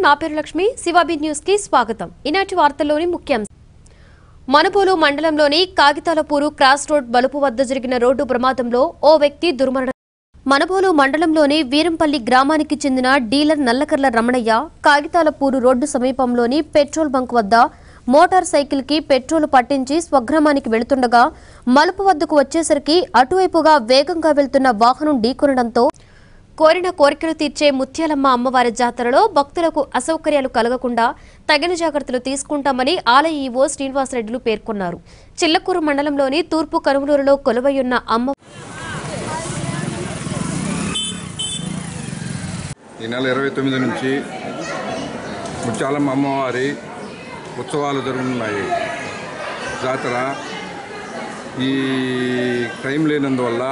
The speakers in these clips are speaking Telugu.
నా పేరు లక్ష్మి శివాబి న్యూస్ కి స్వాగతం. ఈనాటి వార్తల్లోని ముఖ్యాంశాలు. మనబోలు మండలంలోని కాగితాలపూరు క్రాస్ రోడ్ బలుపు వద్ద జరిగిన రోడ్డు ప్రమాదంలో ఓ వ్యక్తి దుర్మరణం. మనబోలు మండలంలోని వీరంపల్లి గ్రామానికి చెందిన డీలర్ నల్లకర్ల రమణయ్య కాగితాలపూరు రోడ్డు సమీపంలోని పెట్రోల్ బంక్ వద్ద మోటార్ సైకిల్ కి పెట్రోల్ పట్టించి స్వగ్రామానికి వెళుతుండగా మలుపు వద్దకు వచ్చేసరికి అటువైపుగా వేగంగా వెళ్తున్న వాహనం ఢీకొనడంతో కోరిన కోరికలు తీర్చే ముత్యాలమ్మ అమ్మవారి జాతరలో భక్తులకు అసౌకర్యాలు కలగకుండా తగిన జాగ్రత్తలు తీసుకుంటామని ఆలయ ఈవో శ్రీనివాసరెడ్డిలు పేర్కొన్నారు. చిల్లకూరు మండలంలోని తూర్పు కనుమలూరులో కొలువైయున్న అమ్మ ఈ నెల 29 నుంచి ముత్యాలమ్మ అమ్మవారి ఉత్సవాలు జరుగుతున్నాయి. జాతర ఈ టైం లేనందువల్ల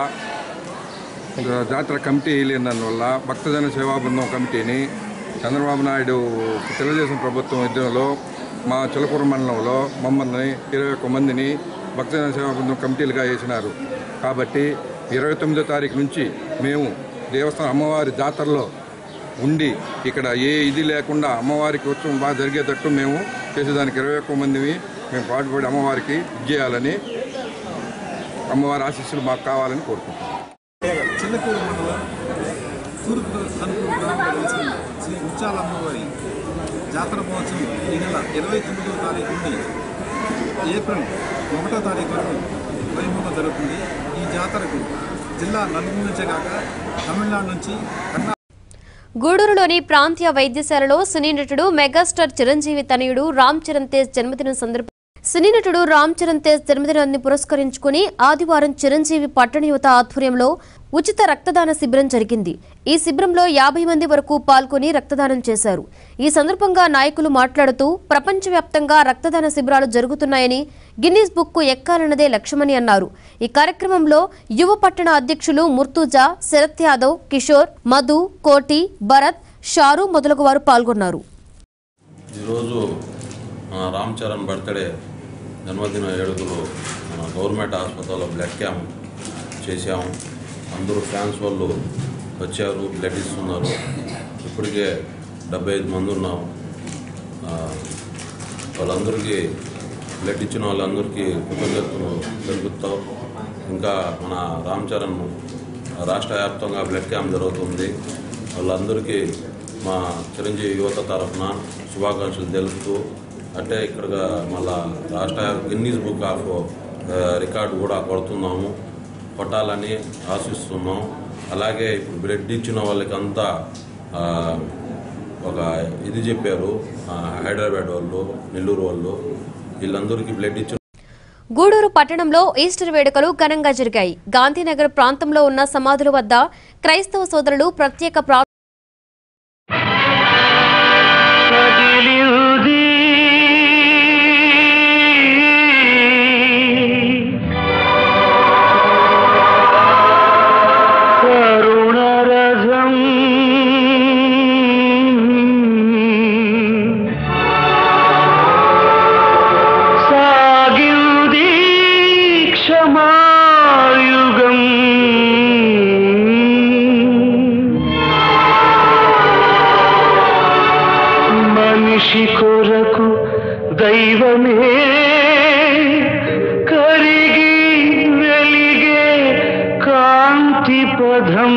జాతర కమిటీ లేనందువల్ల భక్తజన సేవా బృందం కమిటీని చంద్రబాబు నాయుడు తెలుగుదేశం ప్రభుత్వం ఉద్యమంలో మా చిలకూరు మండలంలో మమ్మల్ని 21 మందిని భక్తజన సేవా బృందం కమిటీలుగా వేసినారు. కాబట్టి 29వ తారీఖు నుంచి మేము దేవస్థానం అమ్మవారి జాతరలో ఉండి ఇక్కడ ఏ ఇది లేకుండా అమ్మవారికి ఉత్సవం బాగా జరిగేటట్టు మేము చేసేదానికి 21 మందిని మేము పాటుపడి అమ్మవారికి ఇచ్చేయాలని అమ్మవారి ఆశీస్సులు మాకు కావాలని కోరుకుంటున్నాం. చిల్లకూరు మండలం తూర్పు కనుపూరు గ్రామంలో శ్రీ ముత్యాల అమ్మవారి జాతర మహోత్సవం ఈ నెల 29వ తారీఖు నుండి ఏప్రిల్ 1వ తారీఖు వరకు వైభవంగా జరుగుతుంది. ఈ జాతరకు జిల్లా నలుగురు నుంచే కాక తమిళనాడు నుంచి గూడూరులోని ప్రాంతీయ వైద్యశాలలో సినీ నటుడు మెగాస్టార్ చిరంజీవి తనయుడు రామ్ చరణ్ తేజ్ జన్మదినం సందర్భంగా సినీ నటుడు రామ్ చరణ్ తేజ్ జన్మదినాన్ని పురస్కరించుకుని ఆదివారం చిరంజీవి పట్టణ యువత ఆధ్వర్యంలో ఉచిత రక్తదాన శిబిరం జరిగింది. ఈ శిబిరంలో 50 మంది వరకు పాల్గొని రక్తదానం చేశారు. ఈ సందర్భంగా నాయకులు మాట్లాడుతూ ప్రపంచవ్యాప్తంగా రక్తదాన శిబిరాలు జరుగుతున్నాయని, గిన్నీస్ బుక్కు ఎక్కాలన్నదే లక్ష్యమని అన్నారు. ఈ కార్యక్రమంలో యువ పట్టణ అధ్యక్షులు ముర్తుజా, శరత్ యాదవ్, కిషోర్, మధు, కోటి, భరత్, షారు మొదలగు వారు పాల్గొన్నారు. ఈరోజు రామ్ చరణ్ బర్త్డే జన్మదిన వేడుకలు గవర్నమెంట్ హాస్పిటల్లో బ్లడ్ క్యాంప్ చేశాము. అందరూ ఫ్యాన్స్ వాళ్ళు వచ్చారు, బ్లడ్ ఇస్తున్నారు. ఇప్పటికే 75 మంది ఉన్నాము. వాళ్ళందరికీ బ్లడ్ ఇచ్చిన వాళ్ళందరికీ కృతజ్ఞతలు తెలుపుతాం. ఇంకా మన రామ్ చరణ్ రాష్ట్ర వ్యాప్తంగా బ్లడ్ క్యాంప్ జరుగుతుంది. వాళ్ళందరికీ మా చిరంజీవి యువత తరఫున శుభాకాంక్షలు తెలుపుతూ అంటే ఇక్కడ మళ్ళా రాష్ట్ర గిన్నీస్ బుక్ ఆఫ్ రికార్డు కూడా కొడుతున్నాము, కొట్టాలని ఆశిస్తున్నాం. అలాగే ఇప్పుడు బ్లడ్ ఇచ్చిన వాళ్ళకంతా ఒక ఇది చెప్పారు, హైదరాబాద్ వాళ్ళు, నెల్లూరు వాళ్ళు, వీళ్ళందరికీ బ్లడ్ ఇచ్చిన. గూడూరు పట్టణంలో ఈస్టర్ వేడుకలు ఘనంగా జరిగాయి. గాంధీనగర్ ప్రాంతంలో ఉన్న సమాధుల వద్ద క్రైస్తవ సోదరులు ప్రత్యేక కొరకు దైవమే కరిగి వెలిగే కాంతి పదం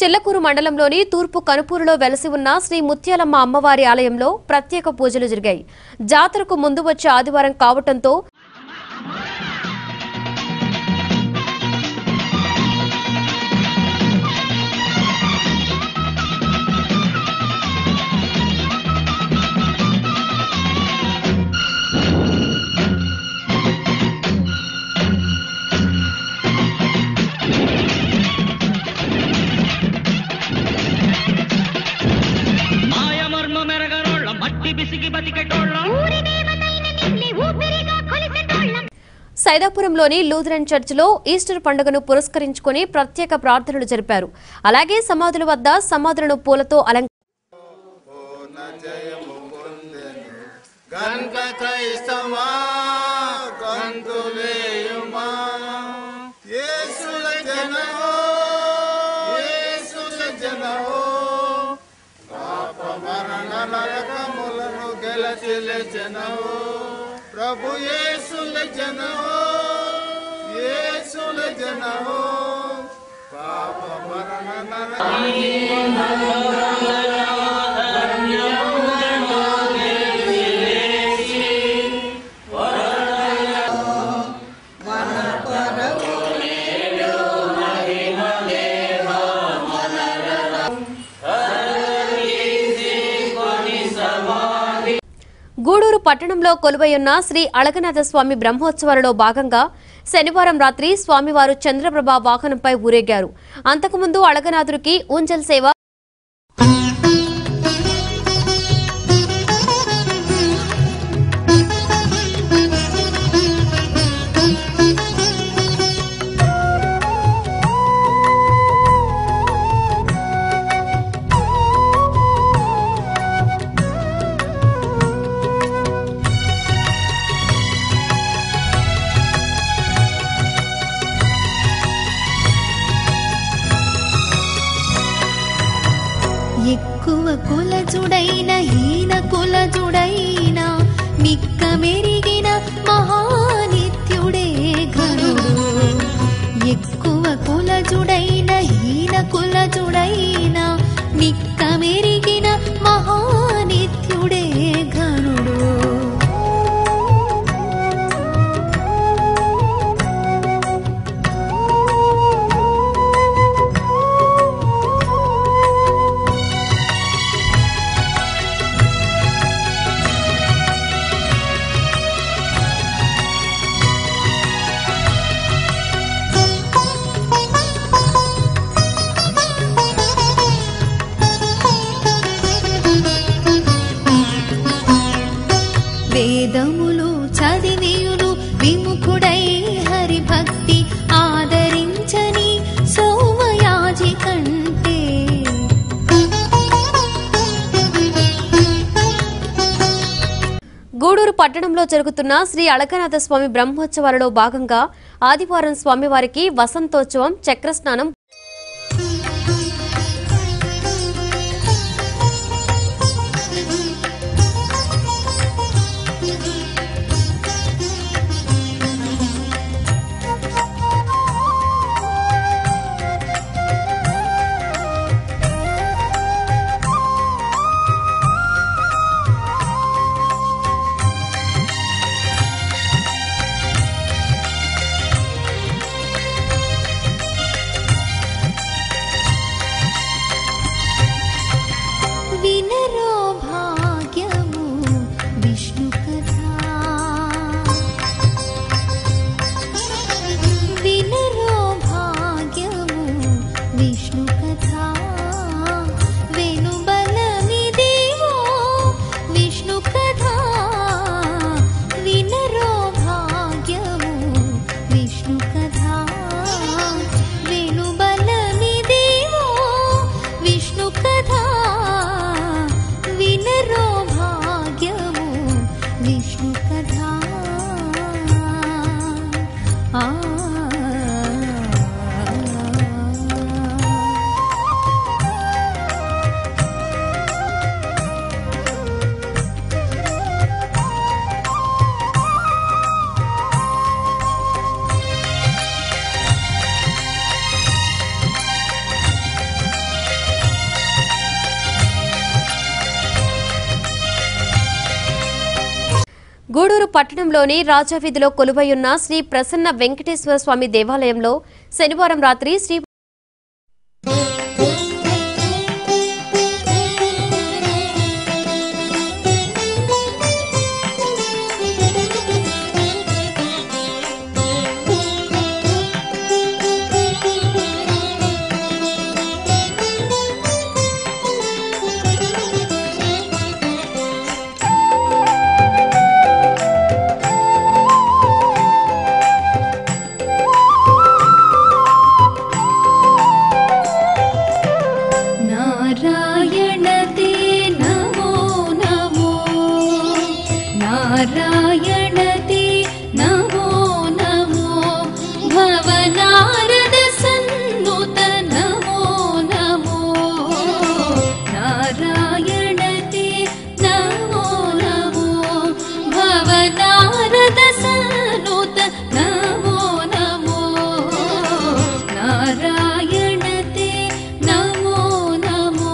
చిల్లకూరు మండలంలోని తూర్పు కనుపూరులో వెలసి ఉన్న శ్రీ ముత్యాలమ్మ అమ్మవారి ఆలయంలో ప్రత్యేక పూజలు జరిగాయి. జాతరకు ముందు వచ్చే ఆదివారం కావటంతో సైదాపురంలోని లూథరన్ చర్చిలో ఈస్టర్ పండుగను పురస్కరించుకుని ప్రత్యేక ప్రార్థనలు జరిపారు. అలాగే సమాధుల వద్ద సమాధులను పూలతో అలంకరించారు. జయము పొందెను గనుక క్రైస్తవా గంతులేయుమా యేసుల జనమో యేసుల జనమో పాప మరణ నరకములను గెలచిన జనమో ప్రభు యేసుల జనమో యేసుల జనమో పాప మరణ గూడూరు పట్టణంలో కొలువైయున్న శ్రీ అళగనాథ స్వామి బ్రహ్మోత్సవాలలో భాగంగా శనివారం రాత్రి స్వామివారు చంద్రప్రభ వాహనంపై ఊరేగారు. అంతకుముందు అళగనాథుడికి ఊంజల్ సేవ ఎక్కువ కులజుడైన హీన కులజుడైన మిక్క మెరిగిన మహానిత్యుడే ఘనుడు. ఎక్కువ కులజుడైన హీన కులజుడైన మిక్క మెరిగిన మహానిత్యుడే ఘనుడు. వేదములు చదివియును విముఖుడై హరిభక్తి ఆదరించని సోమయాజి కంటే గూడూరు పట్టణంలో జరుగుతున్న శ్రీ అళగనాథ స్వామి బ్రహ్మోత్సవాలలో భాగంగా ఆదివారం స్వామివారికి వసంతోత్సవం చక్రస్నానం గూడూరు పట్టణంలోని రాజావీధిలో కొలువైయున్న శ్రీ ప్రసన్న వెంకటేశ్వర స్వామి దేవాలయంలో శనివారం రాత్రి శ్రీ నారాయణ తే నమో నమో భవనారద సన్నుత నమో నమో నారాయణ తే నమో నమో భవనారద సన్నుత నమో నమో నారాయణ తే నమో నమో.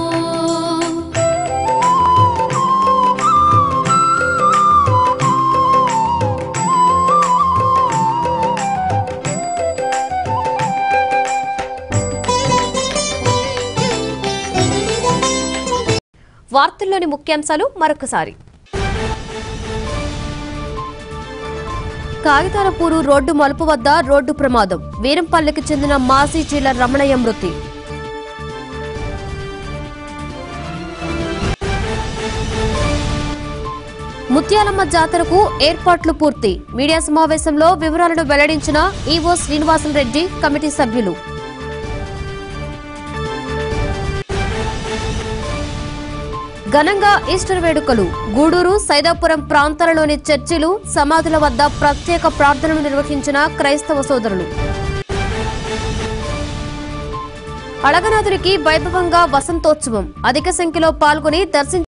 వార్తల్లోని ముఖ్యాంశాలు మరొకసారి. కాగితాలపూరు రోడ్డు మలుపు వద్ద రోడ్డు ప్రమాదం. వీరంపల్లికి చెందిన మాజీ చీల రమణయ్య మృతి. ముత్యాలమ్మ జాతరకు ఏర్పాట్లు పూర్తి. మీడియా సమావేశంలో వివరాలను వెల్లడించిన ఈవో శ్రీనివాసులరెడ్డి, కమిటీ సభ్యులు. ఘనంగా ఈస్టర్ వేడుకలు. గూడూరు, సైదాపురం ప్రాంతాలలోని చర్చిలు, సమాధుల వద్ద ప్రత్యేక ప్రార్థనలు నిర్వహించిన క్రైస్తవ సోదరులు. అళగనాథునికి వైభవంగా వసంతోత్సవం. అధిక సంఖ్యలో పాల్గొని దర్శించారు.